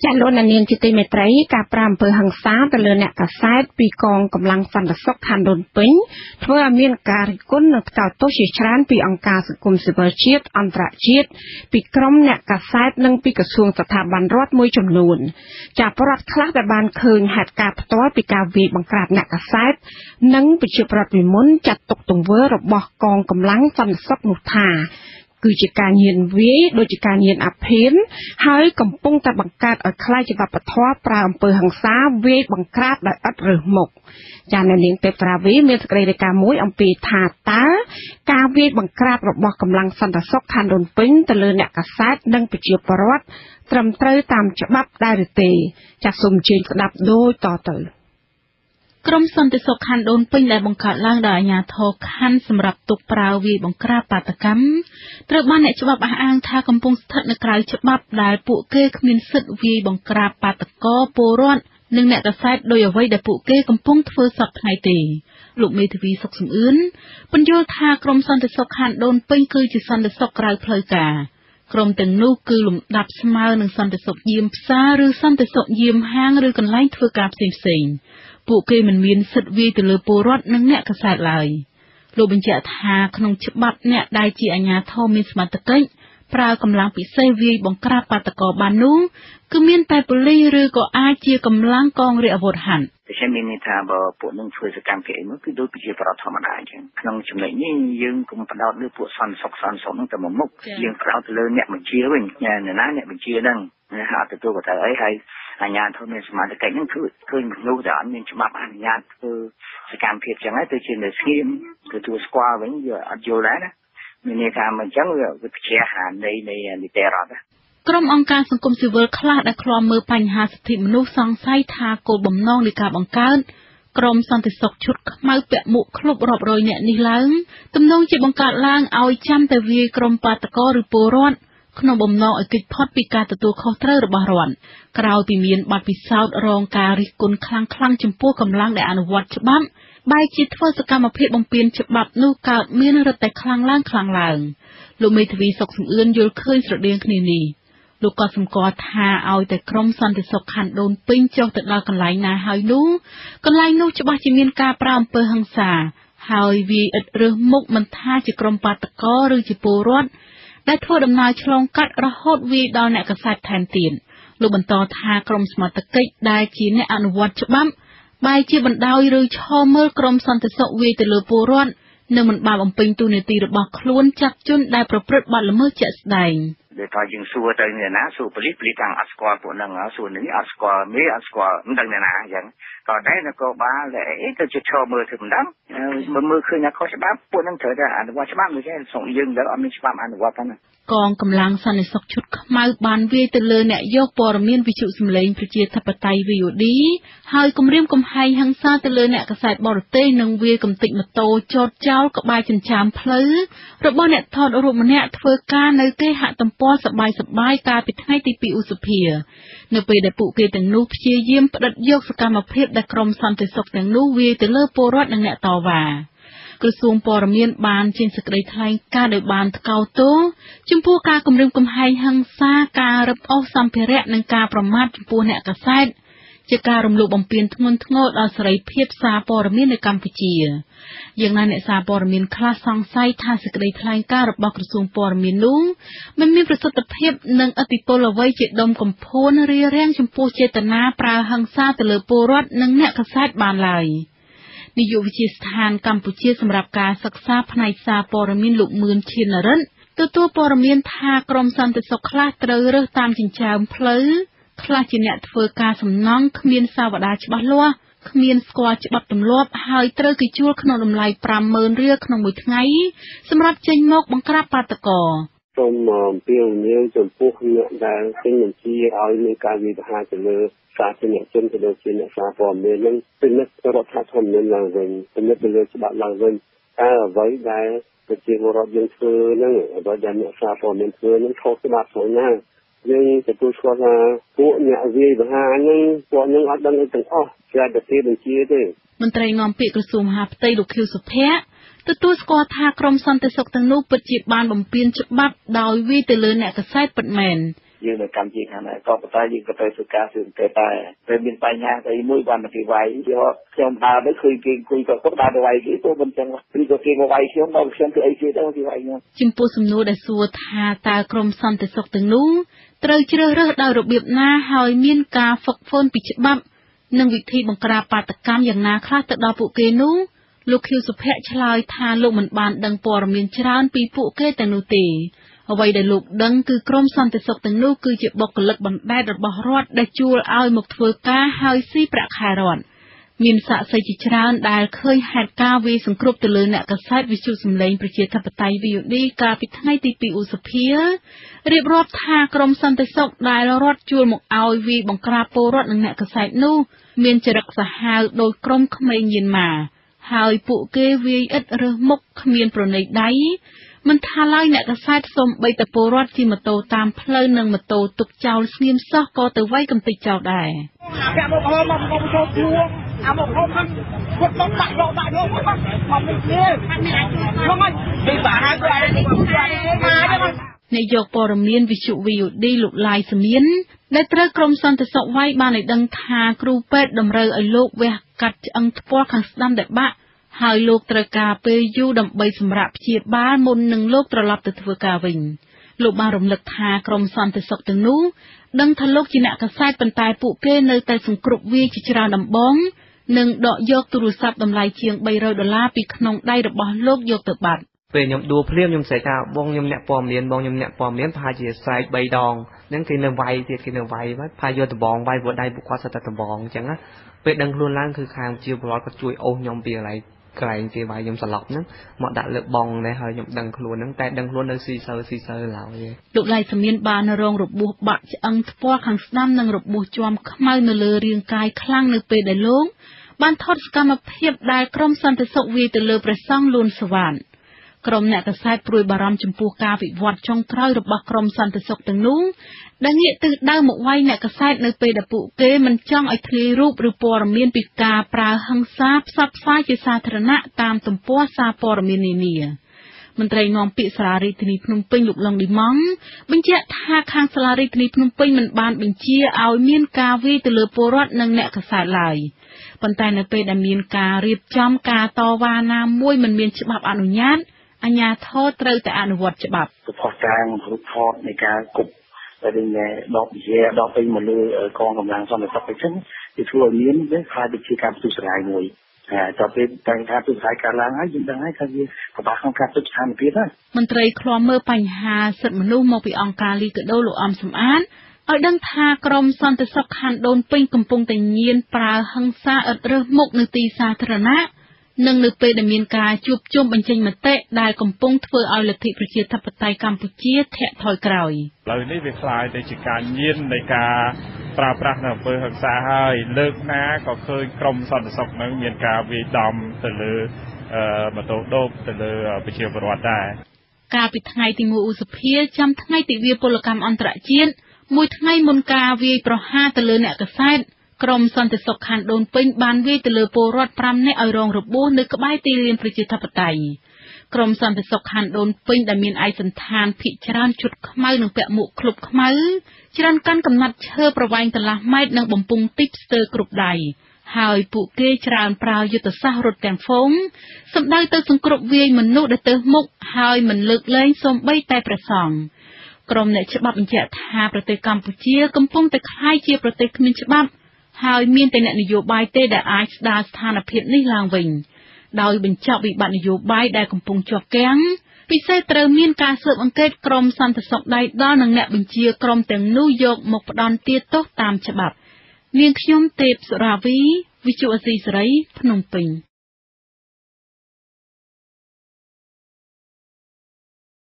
ចាលោកនាងជាទីមេត្រីការប្រាំអំពើហិង្សាទៅលើអ្នកកាសែតពីកងកម្លាំងសន្តិសុខខណ្ឌដូនពេញធ្វើឲ្យមានការរិះគន់និងថ្កោលទោសជាច្រើនពីអង្គការសង្គមស៊ីវិលជាតិអន្តរជាតិពីក្រុមអ្នកកាសែតនិងពីក្រសួងស្ថាប័នរដ្ឋមួយចំនួនចាពលរដ្ឋខ្លះដែលបានឃើញហេតុការណ៍ផ្ទាល់ពីការវាយបង្ក្រាបអ្នកកាសែតនិងប្រជាពលរដ្ឋពីមុនចាត់ទុកទង្វើរបស់កងកម្លាំងសន្តិសុខនោះថាគឺជាការញៀនវាយដូចជាការញៀនអាភេនហើយកំពុងតែបង្កើតឲ្យខ្លាចជាវប្បធម៌ប្រើអំពើហិង្សាវាយបង្ក្រាបដោយឥតរើសមុខចាអ្នកនាងទេពត្រាវីមានសេចក្តីរាយការណ៍មួយអំពីថាតើការវាយបង្ក្រាបរបស់កម្លាំងសន្តិសុខខណ្ឌដូនពេញទៅលើអ្នកកាសែតនិងប្រជាពលរដ្ឋត្រឹមត្រូវតាមច្បាប់ដែរឬទេចាសូមអញ្ជើញស្ដាប់ដូចតទៅក្រុមសន្តិសុខខណ្ឌដូនពេញដែលបង្កើតឡើងដោយអាជ្ញាធរខណ្ឌសម្រាប់ទុកប្រើវាយបង្ក្រាបបាតកម្មត្រូវបានអ្នកច្បាប់អះអាងថាកំពុងស្ថិតនៅក្រៅច្បាប់ដែលពួកគេគ្មានសិទ្ធិវាយបង្ក្រាបបាតកោពលរដ្ឋនិងអ្នកកាសែតដោយអ្វីដែលពួកគេកំពុងធ្វើសពថ្ងៃទេលោកមេធាវីសុកសំអឿនបញ្យល់ថាក្រុមសន្តិសុខខណ្ឌដូនពេញគឺជាសន្តិសុខក្រៅផ្លូវការក្រុមទាំងនោះគឺលំដាប់ស្មើនឹងសន្តិសុខយាមផ្សារឬសន្តិសុខយាមហាងឬកន្លែងធ្វើការផ្សេងៗពួកគេមិនមានសិទ្ធិវាយទៅលើពលរដ្ឋនិងអ្នកកាសែតឡើយលោកបញ្ជាក់ថាក្នុងច្បាប់អ្នកដែលជាអាជ្ញាធរមានសមត្ថកិច្ចប្រើកម្លាំងពិសេសវាយបង្ក្រាបបាតកោបាននោះគឺមានតែប៉ូលីសឬក៏អាចជាកម្លាំងកងរាជអាវុធហត្ថដូច្នេះមានន័យថាបើពួកនឹងធ្វើសកម្មភាពអីនោះគឺដូចប្រជាប្រដ្ឋធម្មតាអញ្ចឹងក្នុងចំណុចនេះយើងកុំបដោតលើពួកសន្តិសុខនោះតែមួយមុខយើងបដោតទៅលើអ្នកបញ្ជាវិញអ្នកណាអ្នកបញ្ជាហ្នឹងអត់ទទួលខុសត្រូវអីហើយអាជ្ញាធរមានសមត្ថកិច្ចហ្នឹងគឺឃើញមនុស្សដែលអត់មានច្បាប់អនុញ្ញាតធ្វើសកម្មភាពចឹងហើយទៅជានៅស្ងៀមទទួលស្គាល់វិញវាអត់យល់ដែរណាមានន័យថាមិនចឹងវាប្រឆាំងហានៃនីតិរដ្ឋណាក្រុមអង្គការសង្គមស៊ីវិលខ្លះដែលឃ្លាំមើលបញ្ហាសិទ្ធិមនុស្សសង្ស័យថាគោលបំណងនៃការបង្កើតក្រុមសន្តិសុខឈុតខ្មៅពាក់មួកឃ្លុបរាប់រយនាក់នេះឡើងទំនងជាបង្កើតឡើងឲ្យចាំតែវាយក្រុមបាតកោឬពលរដ្ឋក្នុងបំណងឲ្យគេចផុតពីការទទួលខុសត្រូវរបស់រដ្ឋក្រោយពីមានបទពិសោធន៍រងការរិះគន់ខ្លាំងៗចំពោះកម្លាំងដែលអនុវត្តច្បាប់បែរជាធ្វើសកម្មភាពបំពានច្បាប់នោះកើតមានរឹតតែខ្លាំងឡើងលោកមេធាវីសុកសំអឿនយល់ឃើញស្រដៀងគ្នានេះលោកក៏សម្គាល់ថាឲ្យតែក្រុមសន្តិសុខខណ្ឌដូនពេញចុះទៅដល់កន្លែងណាហើយនោះកន្លែងនោះច្បាស់ជាមានការប្រើអំពើហិង្សាហើយវាឥតរើសមុខមិនថាជាក្រុមបាតកោឬជាពលរដ្ឋដែលធ្វើដំណើរឆ្លងកាត់រហូតវាយដល់អ្នកកាសែតថែមទៀតលោកបន្តថាក្រុមសមត្ថកិច្ចដែលជាអ្នកអនុវត្តច្បាប់បែរជាបណ្ដោយឬឈរមើលក្រុមសន្តិសុខវាយទៅលើពលរដ្ឋនិងមិនបានបំពេញតួនាទីរបស់ខ្លួនចាប់ជនដែលប្រព្រឹត្តបទល្មើសជាក់ស្ដែងដែលថាយើងសួរទៅអ្នកណាសួរប៉ូលីសខាងអត់ស្គាល់ពួកហ្នឹងសួរនេះអត់ស្គាល់មេអត់ស្គាល់មិនដឹងអ្នកណាអញ្ចឹងក៏តែនគរបាលទៅជាឈរមើលធ្វើមិនដឹងមើលឃើញថាខុសច្បាប់ពួកហ្នឹងត្រូវតែអនុវត្តច្បាប់ដូចទេส่งយើងទៅអត់មានច្បាប់អនុវត្តហ្នឹងកងកម្លាំងសន្តិសុខឈុតខ្មៅបានវាយទៅលើអ្នកយកព័ត៌មានវិទ្យុសម្លេងប្រជាធិបតេយ្យ VOD ហើយគម្រាមកំហែងហិង្សាទៅលើអ្នកកាសែតបរទេសនិងវាយកំទេចម៉ូតូចោតចោលក្បែរចិញ្ចើមផ្លូវរបស់អ្នកថតរូបម្នាក់ធ្វើការនៅគេហទំព័រសបាយកាលពីថ្ងៃទី2ឧសភានៅពេលដែលពួកគេទាំងនោះព្យាយាមផ្ដិតយកសកម្មភាពដែលក្រុមសន្តិសុខទាំងនោះវាយទៅលើពលរដ្ឋនិងអ្នកតវ៉ាក្រសួងព័ត៌មានបានចេញសេចក្តីថ្លែងការណ៍ដោយបានថ្កោលទោសចំពោះការគំរាមកំហែងហិង្សាការរឹបអូសសម្ភារៈនិងការប្រមាថចំពោះអ្នកកាសែតជាការរំលោភបំពានធ្ងន់ធ្ងរដល់សេរីភាពសារព័ត៌មាននៅកម្ពុជាយ៉ាងណាអ្នកសារព័ត៌មានខ្លះសង្ស័យថាសេចក្តីថ្លែងការណ៍របស់ក្រសួងព័ត៌មាននោះមិនមានប្រសិទ្ធភាពនិងឥទ្ធិពលអ្វីជាដុំកំភួនរារាំងចំពោះចេតនាប្រើហិង្សាទៅលើពលរដ្ឋនិងអ្នកកាសែតបានឡើយនាយកវិទ្យាស្ថានកម្ពុជាសម្រាប់ការសិក្សាផ្នែកសារព័ត៌មានលោកមឿនឈានរិទ្ធទទួលព័ត៌មានថាក្រុមសន្តិសុខខ្លះត្រូវរើសតាមចិញ្ចើមផ្លូវខ្លះជាអ្នកធ្វើការសំណង់គ្មានសាវតាច្បាស់លាស់គ្មានស្គាល់ច្បាប់ទម្លាប់ហើយត្រូវគេជួលក្នុងតម្លៃ 50,000 រៀលក្នុងមួយថ្ងៃសម្រាប់ចេញមកបង្ក្រាបបាតកោសូមអំពាវនាវចំពោះអ្នកដែលពេញបញ្ជាឲ្យមានការវិវហាទៅលើសាធារណជនទៅដូចជាអ្នកសារព័ត៌មាននឹងពិនិត្យរដ្ឋធម្មនុញ្ញឡើងវិញពិនិត្យទៅលើច្បាប់ឡើងវិញតើអ្វីដែលប្រជាពលរដ្ឋយើងធ្វើហ្នឹងអ្វីដែលអ្នកសារព័ត៌មានធ្វើហ្នឹងខុសច្បាប់ស្រួលណាស់យើងទទួលស្គាល់ថាពួកអ្នកវាយបង្ហាញហ្នឹងពួកហ្នឹងអត់ដឹងអីទាំងអស់គេតែពីបញ្ជាទេមន្ត្រីនាំពាក្យក្រសួងមហាផ្ទៃលោកខៀវសុភ័ក្រទទួលស្គាល់ថាក្រុមសន្តិសុខទាំងនោះពិតជាបានបំពានច្បាប់ដោយវាយទៅលើអ្នកកាសែតពិតមែន យើងនៅកម្ពុជាខាងណាក៏ប៉ុន្តែយើងក៏ទៅធ្វើការធ្វើតែតែមានបញ្ហាស្អីមួយបានមកគេវាយយកខ្ញុំដើរទៅឃើញគេអង្គុយក៏គាត់ដើរទៅវាយគេទៅមិនចឹងឬក៏គេមកវាយខ្ញុំដល់ខ្ញុំធ្វើអីគេទៅគេវាយខ្ញុំចំពោះសំណួរដែលសួរថាតើក្រមសន្តិសុខទាំងនោះត្រូវជ្រើសរើសដោយរបៀបណាហើយមានការហ្វឹកហ្វឺនពីច្បាប់និងវិធីបង្ក្រាបបាតកម្មយ៉ាងណាខ្លះទៅដល់ពួកគេនោះលោកខៀវសុភ័ក្រឆ្លើយថាលោកមិនបានដឹងព័ត៌មានច្រើនពីពួកគេទាំងនោះទេអ្វីដែលលោកដឹងគឺក្រមសន្តិសុខទាំងនោះគឺជាបុគ្គលិកបណ្ដែតរបស់រដ្ឋដែលជួលឲ្យមកធ្វើការហើយស៊ីប្រាក់ខែរដ្ឋមានសាក្សីជាច្រើនដែលឃើញហេតុការណ៍វាយសង្គ្រប់ទៅលើអ្នកកាសែតវិទ្យុសំឡេងប្រជាធិបតេយ្យ VOD កាលពីថ្ងៃទី 2 ឧសភារៀបរាប់ថាក្រមសន្តិសុខដែលរដ្ឋជួលមកឲ្យវាយបង្ក្រាបពលរដ្ឋនិងអ្នកកាសែតនោះមានចរិតសាហាវដោយក្រុមក្មេងញៀនម៉ាហើយពួកគេវាយឥតរើសមុខគ្មានប្រណីដៃមិនថាឡើយអ្នកកាសែតសូមបីតពលរដ្ឋជិះម៉ូតូតាមផ្លូវនិងម៉ូតូទុកចោលស្ងៀមសោះក៏ទៅវាយកំទេចចោលដែរអ្នកមកហមមកចូលជួងអាមកហមហ្នឹងគាត់ต้องដាក់យកមកមកនេះខ្ញុំមិនបាហាទៅអានេះនាយកព័ត៌មានវិទ្យុ VOD លោកឡាយសមៀនដែលត្រូវក្រមសន្តិសុខវាយបានឲ្យដឹងថាគ្រូពេទ្យតម្រូវឲ្យលោកវះកាត់ឆ្អឹងថ្ពាល់ខាងស្ដាំដែលបាក់ហើយលោកត្រូវការពេលយូរដើម្បីសម្រាប់ព្យាបាលមុននឹងលោកត្រឡប់ទៅធ្វើការវិញលោកបានរំលឹកថាក្រមសន្តិសុខទាំងនោះដឹងថាលោកជាអ្នកកាសែតប៉ុន្តែពួកគេនៅតែសង្គ្រប់វាយជាច្រើនដំបងនិងដកយកទូរស័ព្ទតម្លៃជាង$300ពីក្នុងដៃរបស់លោកយកទៅបាត់ពេលខ្ញុំដួលភ្លាមខ្ញុំស្រែកថាបងខ្ញុំអ្នកព័ត៌មានប្រហែលជាស្រែក3ដងហ្នឹងគេនៅវាយទៀតគេនៅវាយមកផាយកដបងវាយព្រោះដៃពួកគាត់សិតតែដបងអញ្ចឹងណាពេលដឹងខ្លួនឡើងគឺខាងជាពលរដ្ឋគាត់ជួយអូសខ្ញុំពីកន្លែងគេវាយខ្ញុំសន្លប់ហ្នឹងមកដាក់លើបងដែរហើយខ្ញុំដឹងខ្លួនហ្នឹងតែដឹងខ្លួននៅស៊ីសើឡើយលោកឡៃសមៀនបានរងរបួសបាក់ឆ្អឹងថ្ពាល់ខាងស្ដាំនិងរបួសជាំខ្មៅនៅលើរាងកាយខ្លាំងនៅពេលដែលលោកបានថតសកម្មភាពដែលក្រមសន្តិសុខវាយទៅលើព្រះសង្ឃលួនសវណ្ណក្រុមអ្នកកាសែតព្រួយបារម្ភចំពោះការវិវត្តចុងក្រោយរបស់ក្រមសន្តិសុខទាំងនោះដែលងាកទិសដៅមកវាយអ្នកកាសែតនៅពេលដែលពួកគេមិនចង់ឲ្យធ្លាយរូបឬព័ត៌មានពីការប្រើហិង្សាផ្សព្វផ្សាយជាសាធារណៈតាមទំព័រសារព័ត៌មាននានាមន្ត្រីនាំពាក្យសាលារដ្ឋាភិបាលភ្នំពេញលោកឡុងឌីម៉ង់បញ្ជាក់ថាខាងសាលារដ្ឋាភិបាលភ្នំពេញមិនបានបញ្ជាឲ្យមានការវាយទៅលើពលរដ្ឋនិងអ្នកកាសែតឡើយប៉ុន្តែនៅពេលដែលមានការរៀបចំការតវ៉ាណាមួយមិនមានច្បាប់អនុញ្ញាតអាជ្ញាធរត្រូវតែអនុវត្តច្បាប់ផុសតាងរូបថតនៃការគប់តែវិញដកវិជាដកពេញមកលើកងកម្លាំងសន្តិសុខអញ្ចឹងវាធ្វើឲ្យមានវាខ្លាចទៅជាការផ្ទុះស្រាយមួយតែពេលតែការផ្ទុះស្រាយកើតឡើងហើយយើងដឹងហើយថាវាពិបាកក្នុងការទប់ស្ថានភាពហើយមន្ត្រីឃ្លាំមើលបញ្ហាសិទ្ធិមនុស្សមកពីអង្គការលីកាដូលោកអំសំអាតឲ្យដឹងថាក្រមសន្តិសុខខណ្ឌដូនពេញកំពុងតែញៀនប្រើហិង្សាឥតរើសមុខនៅទីសាធារណៈនិងនៅពេលដែលមានការជួបជុំបញ្ចេញមតិដែលកំពុងធ្វើឲ្យលទ្ធិប្រជាធិបតេយ្យកម្ពុជាធាក់ថយក្រោយឥឡូវនេះវាខ្លាយទៅជាការញៀននៃការប្រើប្រាស់នៅអំពើហិង្សាហើយលើកណាក៏ឃើញក្រមសន្តិសុខនឹងមានការវាយដំទៅលើម៉ូតូដូបទៅលើប្រជាពលរដ្ឋដែរកាលពីថ្ងៃទី 1 ឧសភាចាំថ្ងៃទិវាពលកម្មអន្តរជាតិមួយថ្ងៃមុនការវាយប្រហារទៅលើអ្នកកាសែតក្រមសន្តិសុខខណ្ឌដូនពេញបានវាយទៅលើពលរដ្ឋ5នាក់ឲ្យរងរបួសនៅក្បែរទីលានប្រជាធិបតេយ្យក្រមសន្តិសុខខណ្ឌដូនពេញដែលមានឯកសណ្ឋានភាគច្រើនជុតខ្មៅនិងពាក់មួកឃ្លុបខ្មៅច្រើនកាន់កំណាត់ឈើប្រវែងកន្លះម៉ែត្រនិងបំពង់ទីបស្ទើរគ្រប់ដៃហើយពួកគេច្រើនប្រើយុទ្ធសាស្ត្ររត់ទាំងហ្វូងសម្ដៅទៅសង្គ្រប់វាយមនុស្សដែលទៅមុខហើយមិនលើកលែងសូម្បីតែព្រះសង្ឃក្រុមអ្នកច្បាប់បញ្ជាក់ថាប្រទេសកម្ពុជាកំពុងតែក្លាយជាប្រទេសគ្មានច្បាប់ហើយមានតែអ្នកនយោបាយទេដែលអាចស្ដារស្ថានភាពនេះឡើងវិញដោយបញ្ចប់វិបត្តិនយោបាយដែលកំពុងជាប់គាំងពិសេសត្រូវមានការស៊ើបអង្កេតក្រុមសន្តិសុខដៃដល់និងអ្នកបញ្ជាក្រុមទាំងនោះយកមកផ្ដន្ទាទោសតាមច្បាប់នាងខ្ញុំទេពសុរាវីវិទ្យុអេស៊ីសេរីភ្នំពេញ